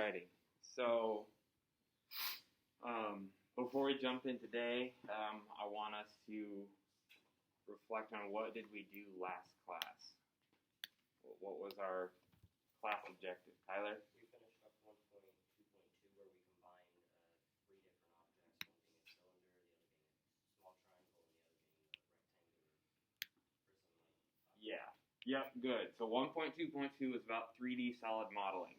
Alrighty, so before we jump in today, I want us to reflect on what did we do last class. What was our class objective, Tyler? We finished up 1.2.2 where we combined three different objects, one being a cylinder, the other being a small triangle, and the other being a rectangular prism-like. Yeah. Yep, good. So 1.2.2 was about 3D solid modeling.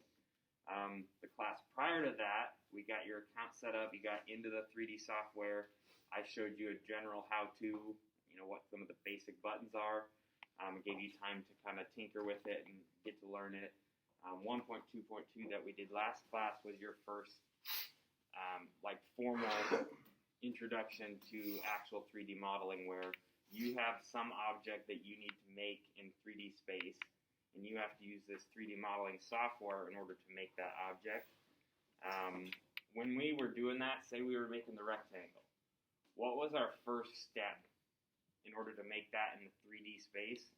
The class prior to that, we got your account set up, you got into the 3D software. I showed you a general how-to, what some of the basic buttons are. Gave you time to kind of tinker with it and get to learn it. 1.2.2 that we did last class was your first formal introduction to actual 3D modeling, where you have some object that you need to make in 3D space, and you have to use this 3D modeling software in order to make that object. When we were doing that, say we were making the rectangle, what was our first step in order to make that in the 3D space?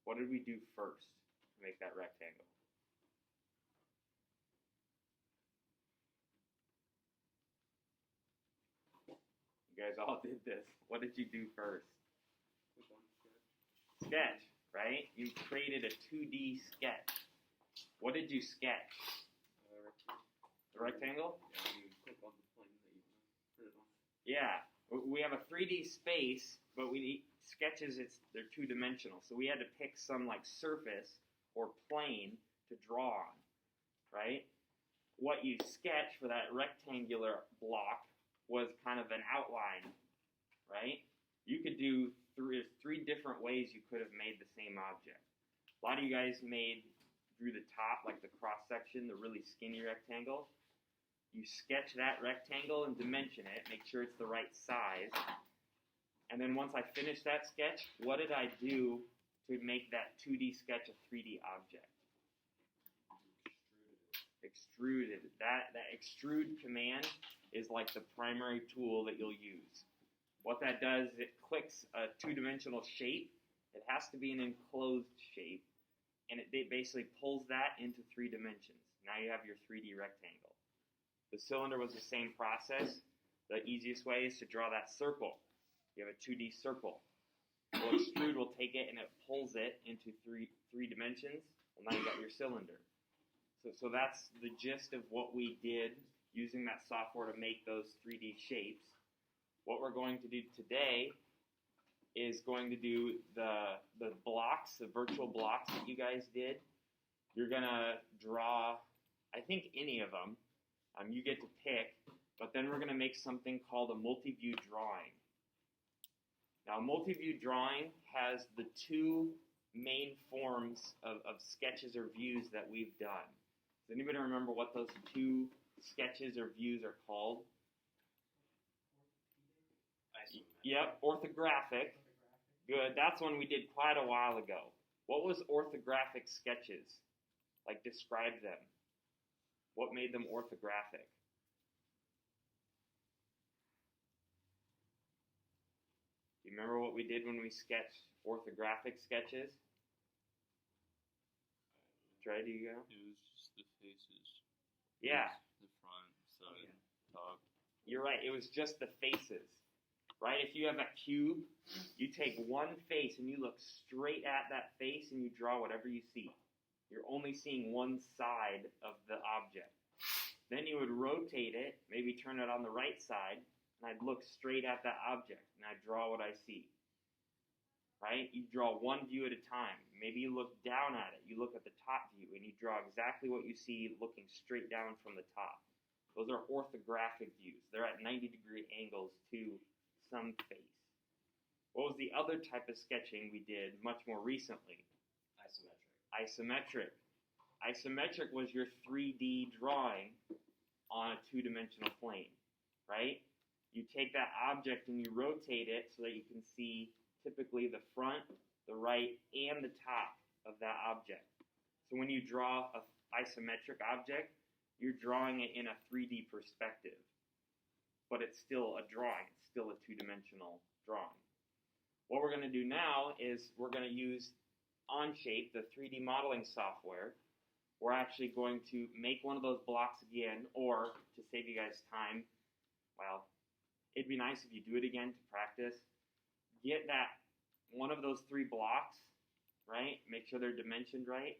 What did we do first to make that rectangle? You guys all did this. What did you do first? Sketch, right? You created a 2D sketch. What did you sketch? The rectangle? Yeah, you click on the plane that you put it on. Yeah. We have a 3D space, but sketches, they're two-dimensional. So we had to pick some surface or plane to draw on, right? What you sketch for that rectangular block was kind of an outline, right? You could do three different ways you could have made the same object. A lot of you guys drew the top, like the cross-section, the really skinny rectangle. You sketch that rectangle and dimension it, make sure it's the right size. And then once I finished that sketch, what did I do to make that 2D sketch a 3D object? Extruded. That extrude command is like the primary tool that you'll use. What that does is it clicks a two-dimensional shape. It has to be an enclosed shape. And it basically pulls that into 3 dimensions. Now you have your 3D rectangle. The cylinder was the same process. The easiest way is to draw that circle. You have a 2D circle. Well, extrude will take it and it pulls it into three dimensions. Well, now you got your cylinder. So that's the gist of what we did using that software to make those 3D shapes. What we're going to do today is going to do the blocks, the virtual blocks that you guys did. You're going to draw, I think, any of them. You get to pick, but then we're going to make something called a multi-view drawing. Now, multi-view drawing has the two main forms of sketches or views that we've done. Does anybody remember what those two sketches or views are called? Yep, orthographic. Good, that's one we did quite a while ago. What was orthographic sketches? Describe them. What made them orthographic? Do you remember what we did when we sketched orthographic sketches? Trey, do you go? It was just the faces. Yeah. The front, side, top. You're right, it was just the faces. Right? If you have a cube, you take one face and you look straight at that face and you draw whatever you see. You're only seeing one side of the object. Then you would rotate it, maybe turn it on the right side, and I'd look straight at that object and I'd draw what I see. Right? You draw one view at a time. Maybe you look down at it. You look at the top view and you draw exactly what you see looking straight down from the top. Those are orthographic views. They're at 90-degree angles to some face. What was the other type of sketching we did much more recently? Isometric. Isometric was your 3D drawing on a two-dimensional plane, right? You take that object and you rotate it so that you can see typically the front, the right, and the top of that object. So when you draw an isometric object, you're drawing it in a 3D perspective. But it's still a drawing. It's still a two-dimensional drawing. What we're going to do now is we're going to use Onshape, the 3D modeling software, we're actually going to make one of those blocks again, or to save you guys time, well, it'd be nice if you do it again to practice. Get that one of those 3 blocks, right? Make sure they're dimensioned right.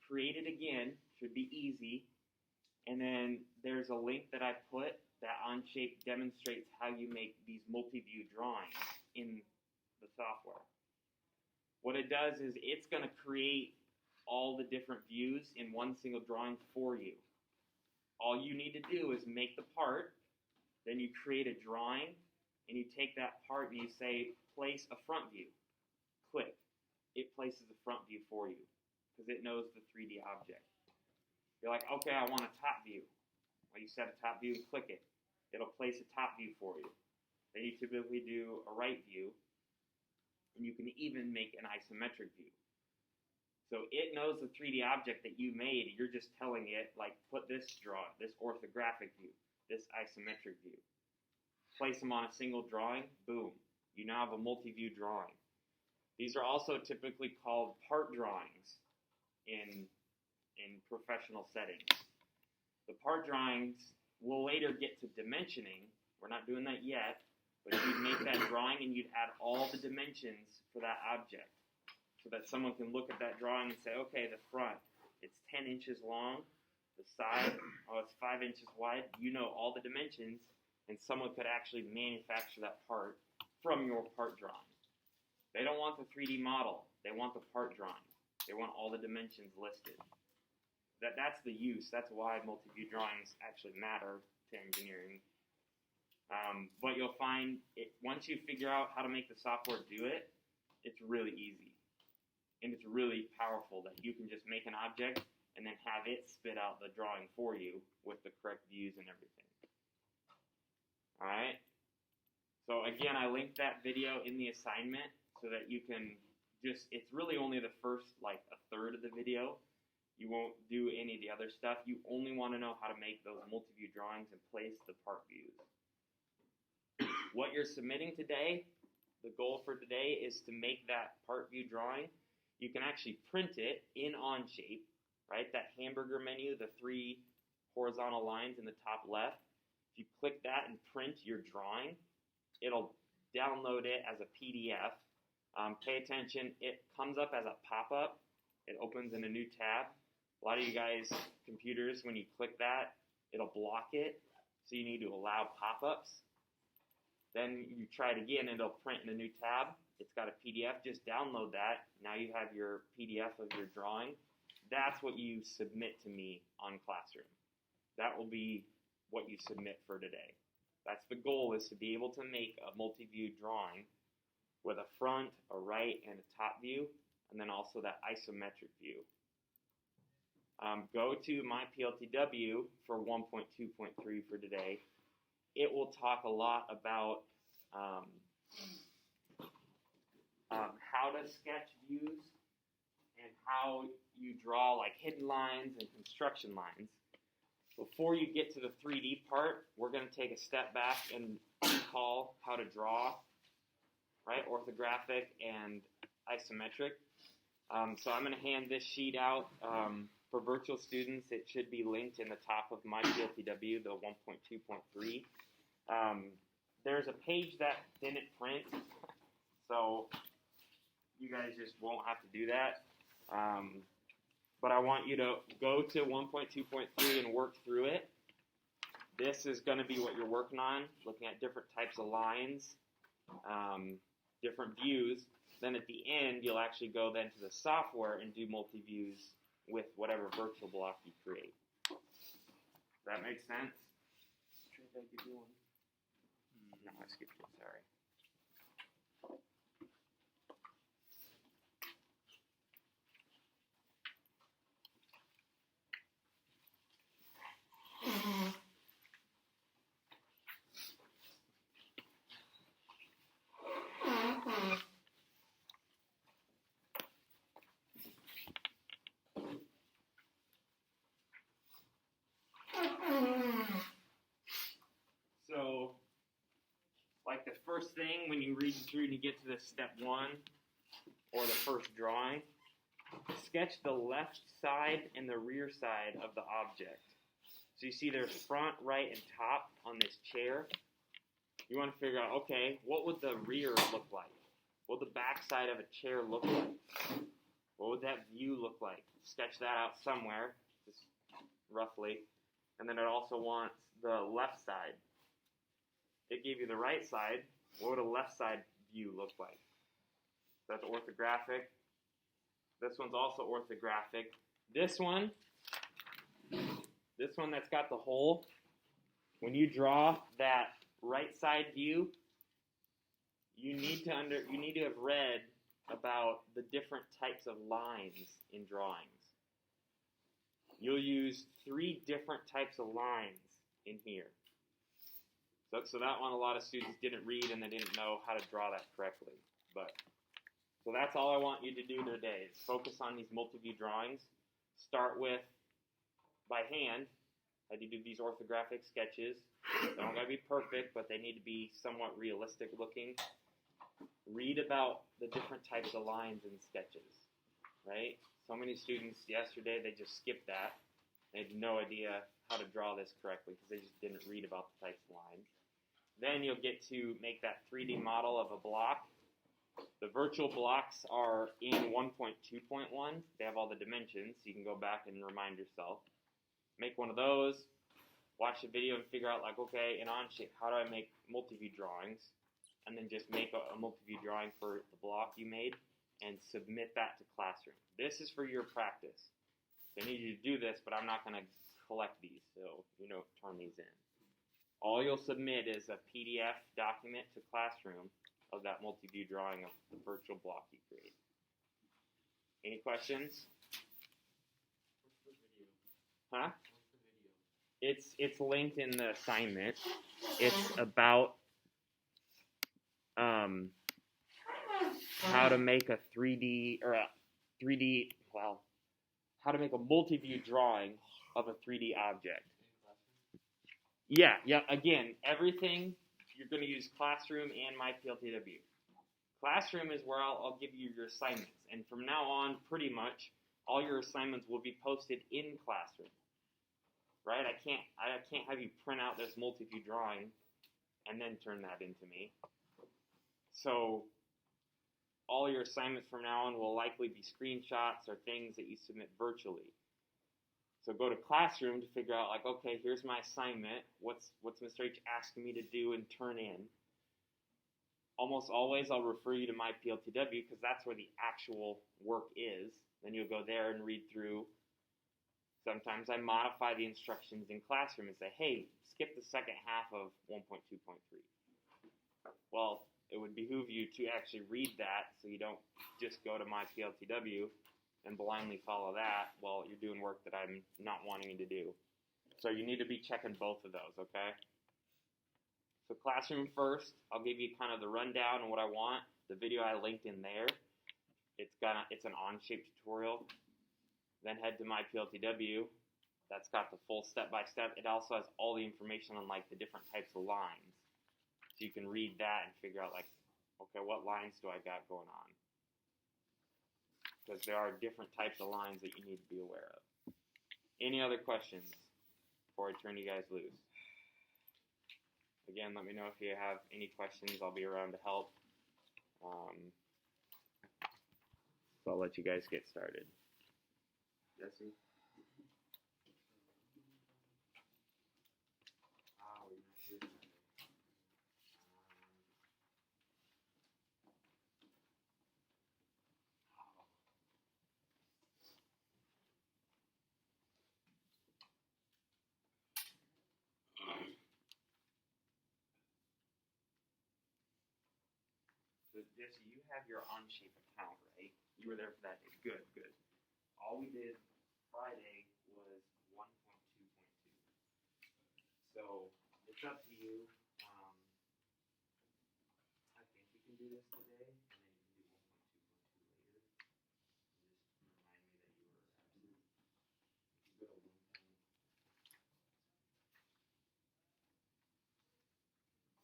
Create it again, should be easy. And then there's a link that I put that Onshape demonstrates how you make these multi-view drawings in the software. What it does is it's going to create all the different views in one single drawing for you. All you need to do is make the part, then you create a drawing, and you take that part and you say, place a front view. Click. It places a front view for you because it knows the 3D object. You're like, okay, I want a top view. Well, you set a top view and click it. It'll place a top view for you. Then you typically do a right view, and you can even make an isometric view. So it knows the 3D object that you made. You're just telling it, like, put this orthographic view, this isometric view. Place them on a single drawing, boom. You now have a multi-view drawing. These are also typically called part drawings in professional settings. The part drawings will later get to dimensioning. We're not doing that yet, but you'd make that drawing and you'd add all the dimensions for that object so that someone can look at that drawing and say, okay, the front, it's 10 inches long. The side, oh, it's 5 inches wide. You know all the dimensions, and someone could actually manufacture that part from your part drawing. They don't want the 3D model. They want the part drawing. They want all the dimensions listed. That's the use. That's why multi-view drawings actually matter to engineering. But you'll find it once you figure out how to make the software do it, it's really easy. And it's really powerful that you can just make an object and then have it spit out the drawing for you with the correct views and everything. Alright? So again, I linked that video in the assignment so that you can it's really only the first, like, a third of the video. You won't do any of the other stuff. You only want to know how to make those multi-view drawings and place the part views. What you're submitting today, the goal for today is to make that part view drawing. You can actually print it in Onshape, right? That hamburger menu, the 3 horizontal lines in the top left. If you click that and print your drawing, it'll download it as a PDF. Pay attention, it comes up as a pop-up. It opens in a new tab. A lot of you guys' computers, when you click that, it'll block it. So you need to allow pop-ups. Then you try it again, and it'll print in a new tab. It's got a PDF. Just download that. Now you have your PDF of your drawing. That's what you submit to me on Classroom. That will be what you submit for today. That's the goal, is to be able to make a multi-view drawing with a front, a right, and a top view, and then also that isometric view. Go to my PLTW for 1.2.3 for today. It will talk a lot about how to sketch views and how you draw, like, hidden lines and construction lines. Before you get to the 3D part, we're going to take a step back and recall how to draw, right, orthographic and isometric. So I'm going to hand this sheet out. For virtual students, it should be linked in the top of my PLTW, the 1.2.3. There's a page that didn't print, so you guys just won't have to do that. But I want you to go to 1.2.3 and work through it. This is going to be what you're working on, looking at different types of lines, different views. Then at the end, you'll actually go then to the software and do multi-views with whatever virtual block you create. Does that make sense? No, I skipped it, sorry. So, like the first thing when you read through and you get to the step 1 or the first drawing, sketch the left side and the rear side of the object. So you see there's front, right, and top on this chair. You want to figure out, okay, what would the rear look like? What would the back side of a chair look like? What would that view look like? Sketch that out somewhere, just roughly. And then it also wants the left side. It gave you the right side. What would a left side view look like? That's orthographic. This one's also orthographic. This one that's got the hole, when you draw that right side view, you need to have read about the different types of lines in drawings. You'll use 3 different types of lines in here. So that one a lot of students didn't read and they didn't know how to draw that correctly. So that's all I want you to do today is focus on these multi-view drawings. Start with, by hand, how do you do these orthographic sketches. They don't gotta be perfect, but they need to be somewhat realistic looking. Read about the different types of lines in sketches, right? So many students yesterday, they just skipped that. They had no idea how to draw this correctly because they just didn't read about the types of lines. Then you'll get to make that 3D model of a block. The virtual blocks are in 1.2.1. They have all the dimensions, so you can go back and remind yourself. Make one of those, watch the video and figure out, like, okay, in Onshape, how do I make multi-view drawings? And then just make a multi-view drawing for the block you made and submit that to Classroom. This is for your practice. So I need you to do this, but I'm not going to collect these, so turn these in. All you'll submit is a PDF document to Classroom of that multi-view drawing of the virtual block you create. Any questions? What's the video? Huh? What's the video? It's linked in the assignment. It's about how to make a 3D how to make a multi-view drawing of a 3D object. Yeah, again, everything you're going to use Classroom and my PLTW. Classroom is where I'll give you your assignments, and from now on, pretty much all your assignments will be posted in Classroom. Right? I can't have you print out this multi-view drawing and then turn that into me. So all your assignments from now on will likely be screenshots or things that you submit virtually. So go to Classroom to figure out, like, okay, here's my assignment. What's Mr. H asking me to do and turn in? Almost always I'll refer you to my PLTW because that's where the actual work is. Then you'll go there and read through. Sometimes I modify the instructions in Classroom and say, hey, skip the second half of 1.2.3. Well, it would behoove you to actually read that so you don't just go to my PLTW and blindly follow that while you're doing work that I'm not wanting you to do. So you need to be checking both of those, okay? So Classroom first, I'll give you kind of the rundown on what I want. The video I linked in there, it's an Onshape tutorial. Then head to my PLTW. That's got the full step-by-step. It also has all the information on, like, the different types of lines. So you can read that and figure out, like, okay, what lines do I got going on? Because there are different types of lines that you need to be aware of. Any other questions before I turn you guys loose? Again, let me know if you have any questions. I'll be around to help. So I'll let you guys get started. Jesse? So Jesse, you have your Onshape account, right? You were there for that day. Good, good. All we did Friday was 1.2.2. So it's up to you. I think you can do this today, and then you can do 1.2.2 later.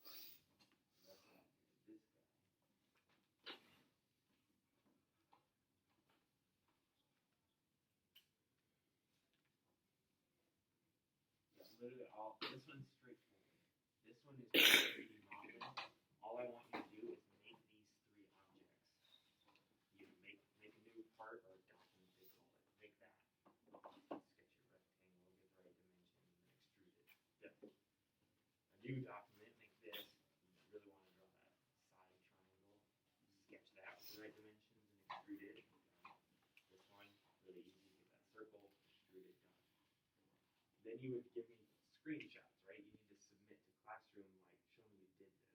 Just remind me that you were absent. If you go to 1.2. This guy. literally all. This one's straightforward. This one is 3D modeling. All I want you to do is make these three objects. You make a new part or document, they call it. Make that. Sketch your rectangle, get the right dimensions, and then extrude it. Yep. A new document, make this. You really want to draw that side triangle. Sketch that with the right dimensions and extrude it. This one, really easy. Get that circle, extrude it, done. Then you would give me screenshots, right? You need to submit to Classroom, like, show me you did this.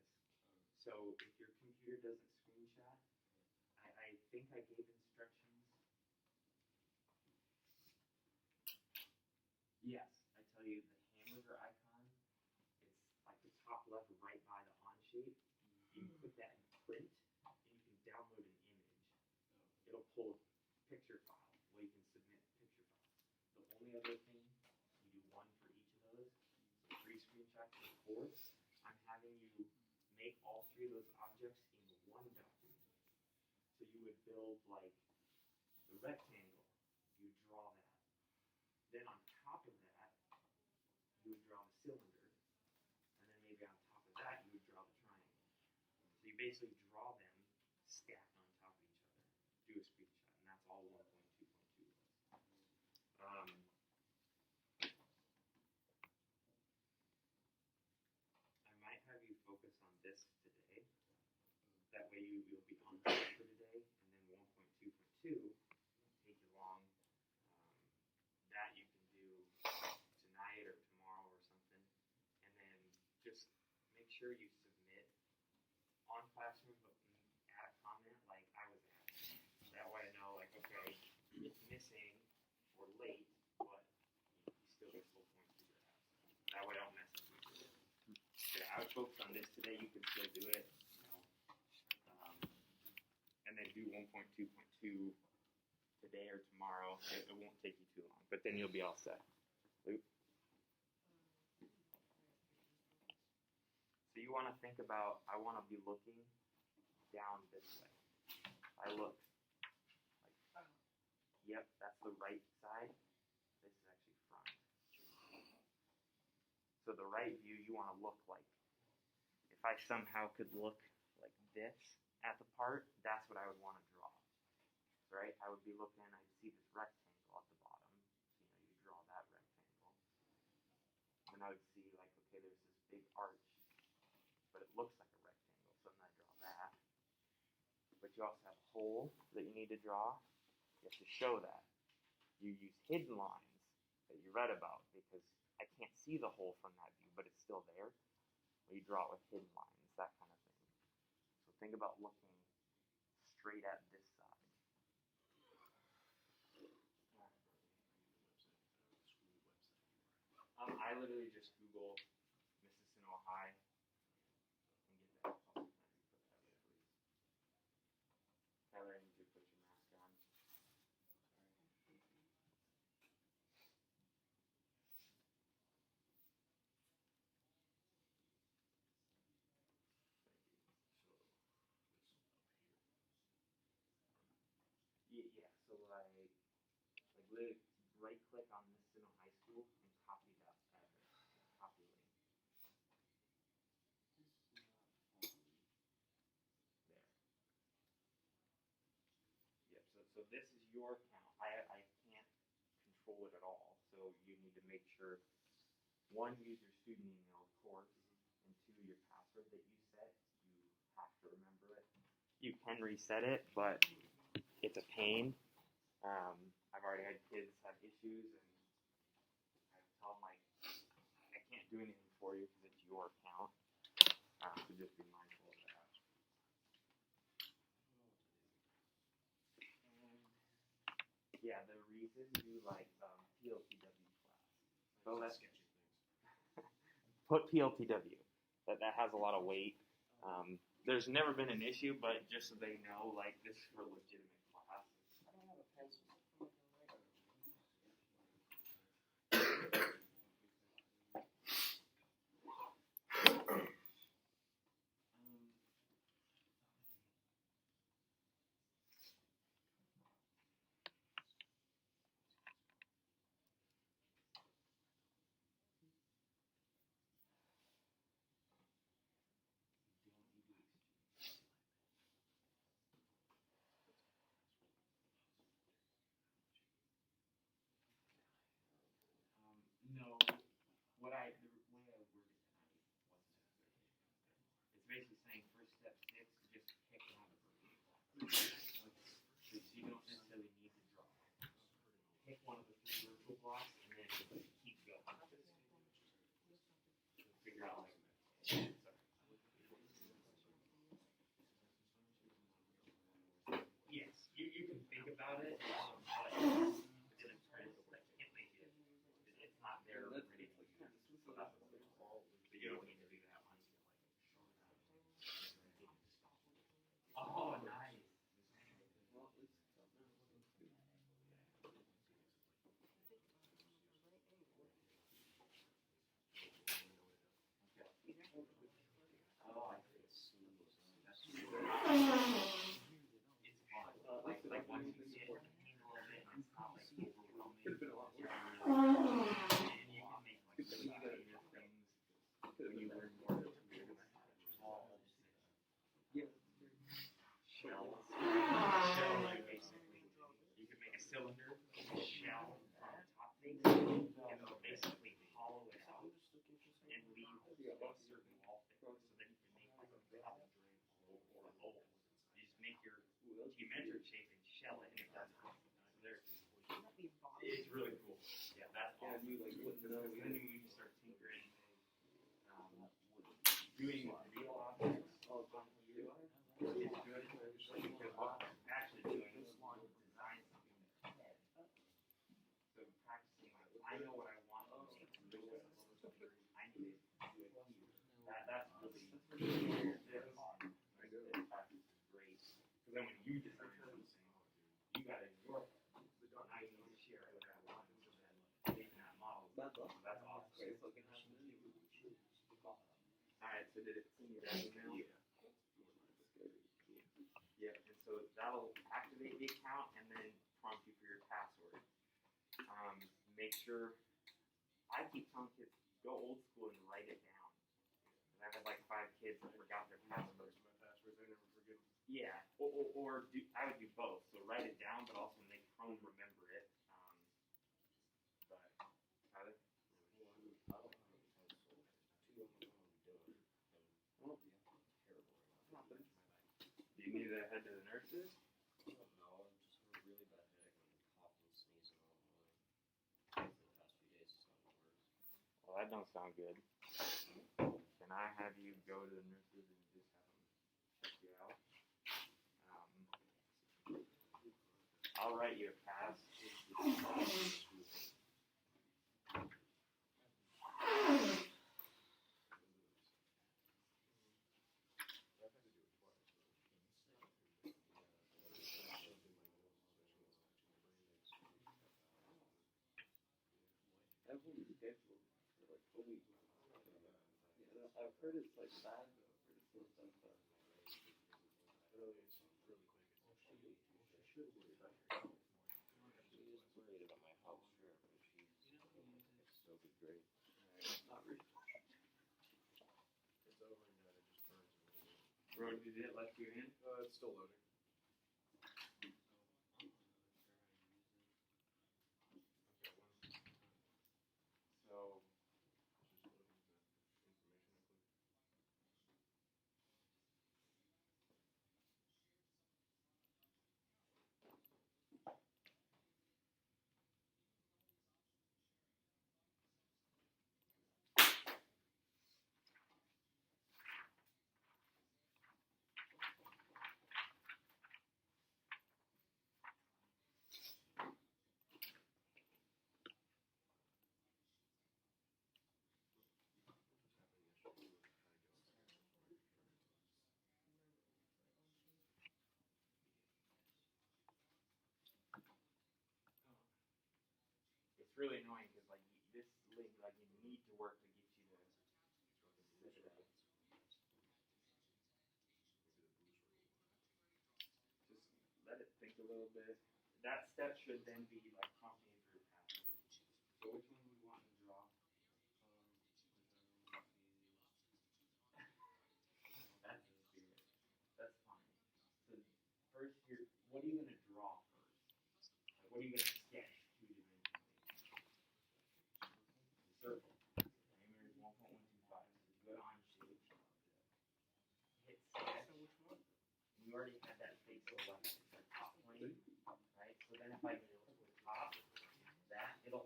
So if your computer doesn't screenshot, I think I gave instructions. Yes, I tell you, the hamburger icon, it's like the top left right by the on shape. You can put that in print, and you can download an image. It'll pull a picture file where you can submit picture files. The only other thing, you do one for each of those. So 3 screenshots for 4. I'm having you make all 3 of those objects in one document. So you would build like the rectangle, you draw that. Then on top of that, you would draw the cylinder. And then maybe on top of that, you would draw the triangle. So you basically draw them stacked on top of each other. Do a screenshot, and that's all 1.2.2 was. I might have you focus on this today. That way you'll be on track for today, and then 1.2.2 take you long. That you can do tonight or tomorrow or something, and then just make sure you submit on Classroom, but add a comment like I was asked. That way I know, like, okay, it's missing or late, but you still get full points for your ask. That way I don't mess up with it. Okay, I would focus on this today. You can still do it, and then do 1.2.2 today or tomorrow. It won't take you too long, but then you'll be all set. Luke? So you want to think about, I want to be looking down this way. I look like, yep, that's the right side. This is actually front. So the right view, you want to look like, if I somehow could look like this at the part, that's what I would want to draw. Right? I would be looking, I'd see this rectangle at the bottom. You draw that rectangle. And I would see, like, okay, there's this big arch, but it looks like a rectangle, so then I draw that. But you also have a hole that you need to draw. You have to show that. You use hidden lines that you read about, because I can't see the hole from that view, but it's still there. Well, you draw it with hidden lines, that kind of thing. So think about looking straight at this side. I literally just Google Mississinewa High and get that. Put that away, please. Tyler, I need you to put your mask on. Yeah, so like literally right click on Mississinewa High School and copy that address. Copy link. There. Yep, so this is your account. I can't control it at all. So you need to make sure, 1, use your student email, of course, and 2, your password that you set, you have to remember it. You can reset it, but it's a pain. I've already had kids have issues, and I tell them, like, I can't do anything for you because it's your account. So just be mindful of that. And yeah, the reason you like PLTW class. So that's sketchy things. Put PLTW. That has a lot of weight. There's never been an issue, but just so they know, like, this is for legitimate class. I don't have a pencil. virtual blocks and then keep going. Figure out like. Yes, you can think about it, but in print, I can't make it. It's not there ready for you. So that's what you don't need to do that one. Oh, nice. Oh, I see. That's it's fun. Like once you get a handle of it, it's not like overwhelming. And you can make like really creative things when you learn more tools. Shells. Shells are basically, you can make a cylinder, a shell from the top thing, and basically hollow it out and leave a certain wall thickness. So then you can make like a cup or a bowl. You just make your geometric shape and shell it, and it does it. So it's really cool. Yeah, that's awesome. Then when you start tinkering, doing real objects, it's good because what I'm actually doing is design something in my head. So practicing, like, I know what I want to make. I need to do it here. That's really practice is great. Because then when you design something, you got it in your head. I need to share what I want. So then making that model, that's awesome. Alright, so did it send you that email? Yeah, and so that'll activate the account and then prompt you for your password. Make sure, I keep telling kids, go old school and write it down. And I've had like 5 kids that forgot their passwords. Yeah, or I would do both. So write it down, but also make Chrome remember it. But Tyler? Do you need to head to the nurses? No, I'm just having a really bad headache and coughing and sneezing all the morning. For the past few days, it's gotten worse. Well, that don't sound good. Can I have you go to the nurses and just have them check you out? I'll write you a pass. Everyone's scheduled for like a week. Yeah, I've heard it's like bad though. I've heard it's so bad. She is worried about my health, sure, but she's so be great. Not really. It's over and it just burns a little bit. Road, did it let you in? It's still loading. So, it's really annoying because like this link, like you need to work to get you to set it up. Just let it think a little bit. That step should then be like prompting you for your password. So which one we want to draw? That's the spirit. That's fine. So first, what are you gonna draw first? Like, what are you gonna sketch two-dimensionally? Circle. Diameter is 1.125. So go to on shape. Hit sketch. And you already had that face selected, the top plane, right? So then if I go to the top, that it'll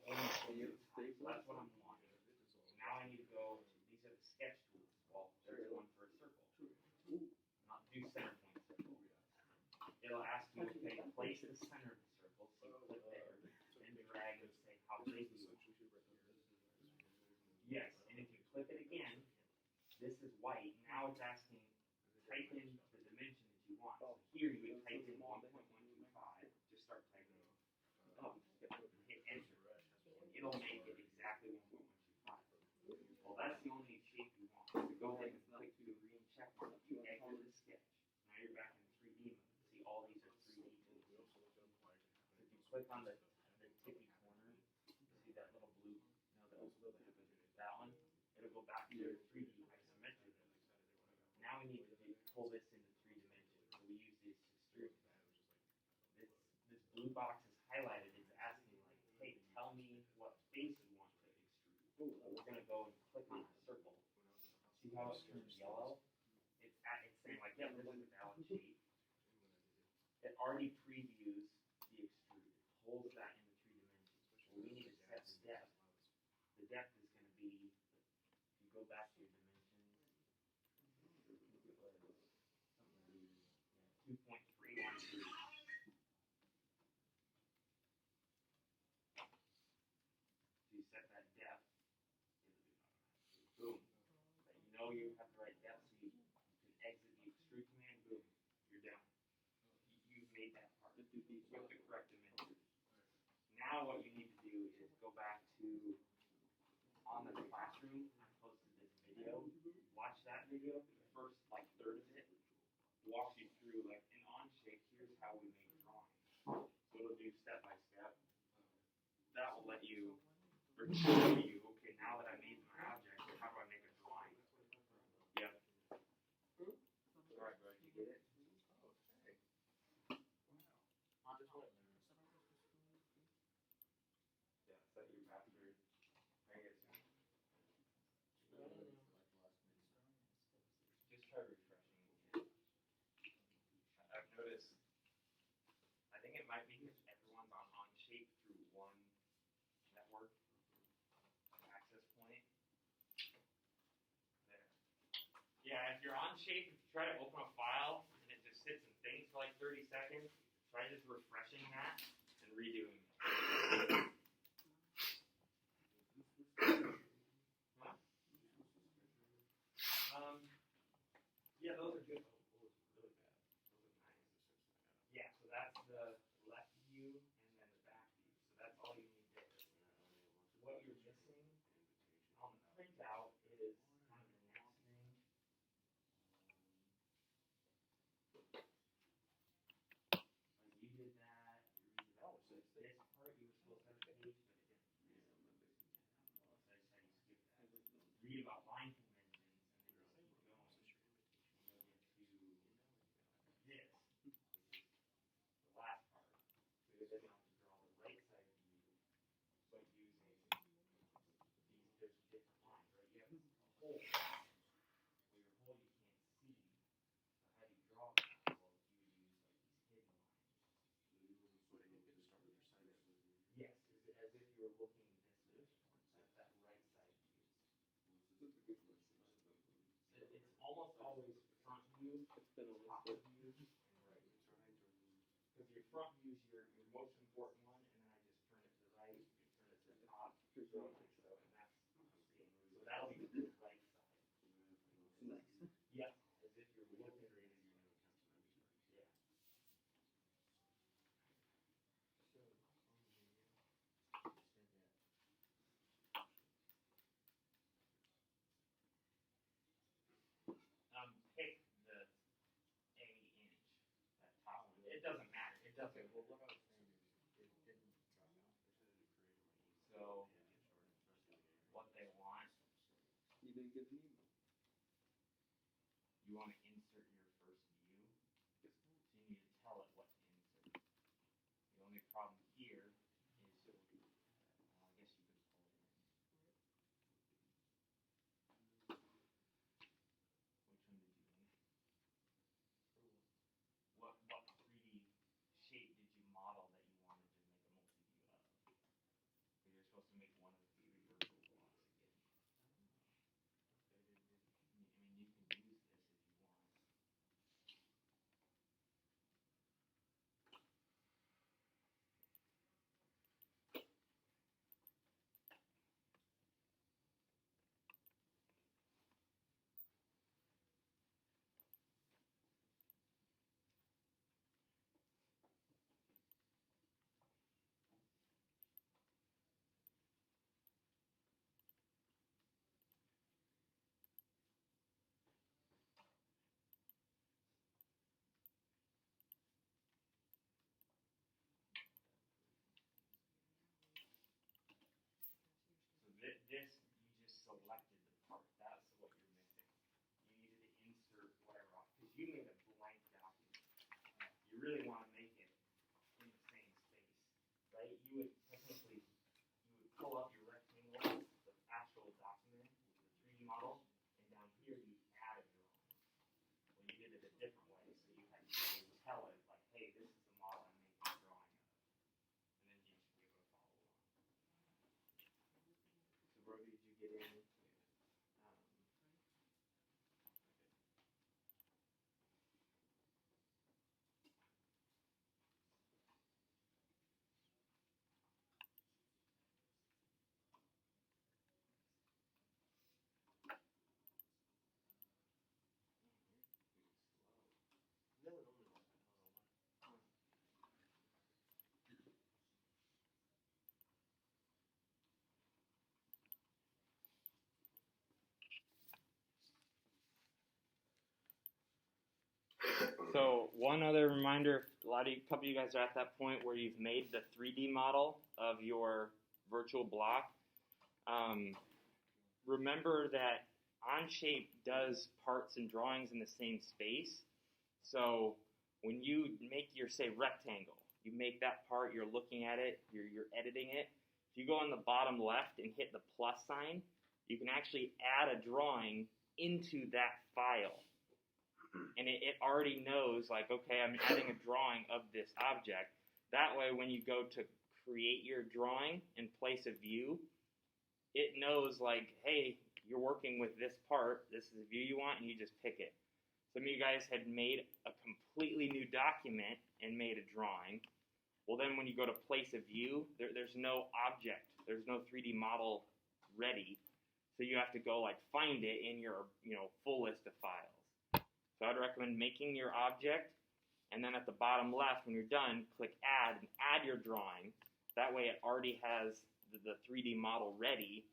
place the center of the circle, so you click there, and drag and say how big you want. Yes, and if you click it again, this is white. Now it's asking, type in the dimension that you want. So here you would type in 1.125. Just start typing it. Hit enter. And it'll make it exactly 1.125. Well, that's the only shape you want. So go ahead and click the green check mark. You exit the sketch. Now you're back in 3D mode. See, all these are 3D tools. If you click on the tippy corner, you see that little blue, that one, it'll go back to your 3D isometric. Now we need to pull this into 3 dimensions. So we use this extrude. This blue box is highlighted. It's asking like, hey, tell me what face you want to extrude. Well, we're gonna go and click on the circle. See how it turns yellow? It's saying like, yeah, this is a valid shape. It already previews the extrude. It pulls that into 3 dimensions. Well, we need to set the depth. The depth is going to be, if you go back to your dimensions, 2.313. So you set that depth, boom. But you know you have the right depth, so you can exit the extrude command, boom, you're done. You've made that part with the correct dimensions. Now what you need to do is go back to on the classroom. I posted this video. Watch that video. The first like third of it walks you through like in Onshape. Here's how we make drawings. So it'll do step by step. That will let you or show you. Okay, now that I made my object, how do I make a drawing? Yep. Sorry, bro. Did you get it? Yeah, set your password. I guess. Just try refreshing again. I've noticed, I think it might be because everyone's on Onshape through one network access point. There. Yeah, if you're Onshape, if you try to open a file and it just sits and thinks for like 30 seconds, try just refreshing that and redoing it. Huh? Yeah, those are good. Those are really bad. Those are nice. Yeah, so that's the left view and then the back view. So that's all you need there. What you're missing on the printout is kind of the next thing. Like you did that, you read that. So this part you were supposed to have a page, but it didn't. So I just had you skip that. Read about line conventions and then just keep going. And you'll get to this. The last part. So you're then have to draw the right side view, but using these, there's different lines, right? You have a hole. Well, your hole you can't see. So how do you draw that? Well, you would use like these hidden lines. Yes, as if you were looking this way. That's that right side view. It's almost always front view, top view, and right. Because your front view is your most important one, and then I just turn it to the right, turn it to the top, so and that's so that'll be the right side. Nice. Yeah, as if you're looking at it. Yeah. Pick the A inch, that top one. It doesn't matter. It doesn't. Well, what I was saying is it didn't drop out. So what they want, You didn't give me. you want to insert your first view. So you need to tell it what to insert. The only problem here is, I guess you could pull it in. Which one did you make? What 3D shape did you model that you wanted to make a multi-view of? Because you're supposed to make one of the 3 virtual blocks again. I mean, you can use this if you want. is you made a blank document. You really want to make it in the same space, right? You would technically, pull up your rectangle, the actual document, the 3D model, and down here you add a drawing. Well, you did it a different way, so you had to really tell it, like, hey, this is the model I'm making a drawing of. And then you should be able to follow along. So where did you get in? Never normally like that. I don't know why. So one other reminder, a couple of you guys are at that point where you've made the 3D model of your virtual block. Remember that Onshape does parts and drawings in the same space. So when you make your, say, rectangle, you make that part, you're looking at it, you're editing it. If you go on the bottom left and hit the plus sign, you can actually add a drawing into that file. And it already knows, like, okay, I'm adding a drawing of this object. That way, when you go to create your drawing and place a view, it knows, like, hey, you're working with this part. This is the view you want, and you just pick it. Some of you guys had made a completely new document and made a drawing. Well, then when you go to place a view, there's no object. There's no 3D model ready. So you have to go, like, find it in your, full list of files. So I'd recommend making your object, and then at the bottom left, when you're done, click Add, and add your drawing. That way it already has the 3D model ready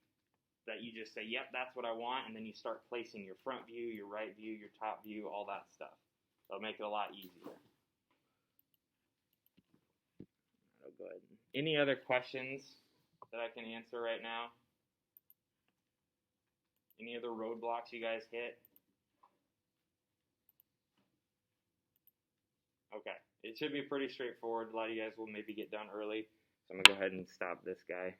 that you just say, yep, that's what I want, and then you start placing your front view, your right view, your top view, all that stuff. It'll make it a lot easier. I'll go ahead. Any other questions that I can answer right now? Any other roadblocks you guys hit? Okay, it should be pretty straightforward. A lot of you guys will maybe get done early, so I'm going to go ahead and stop this guy.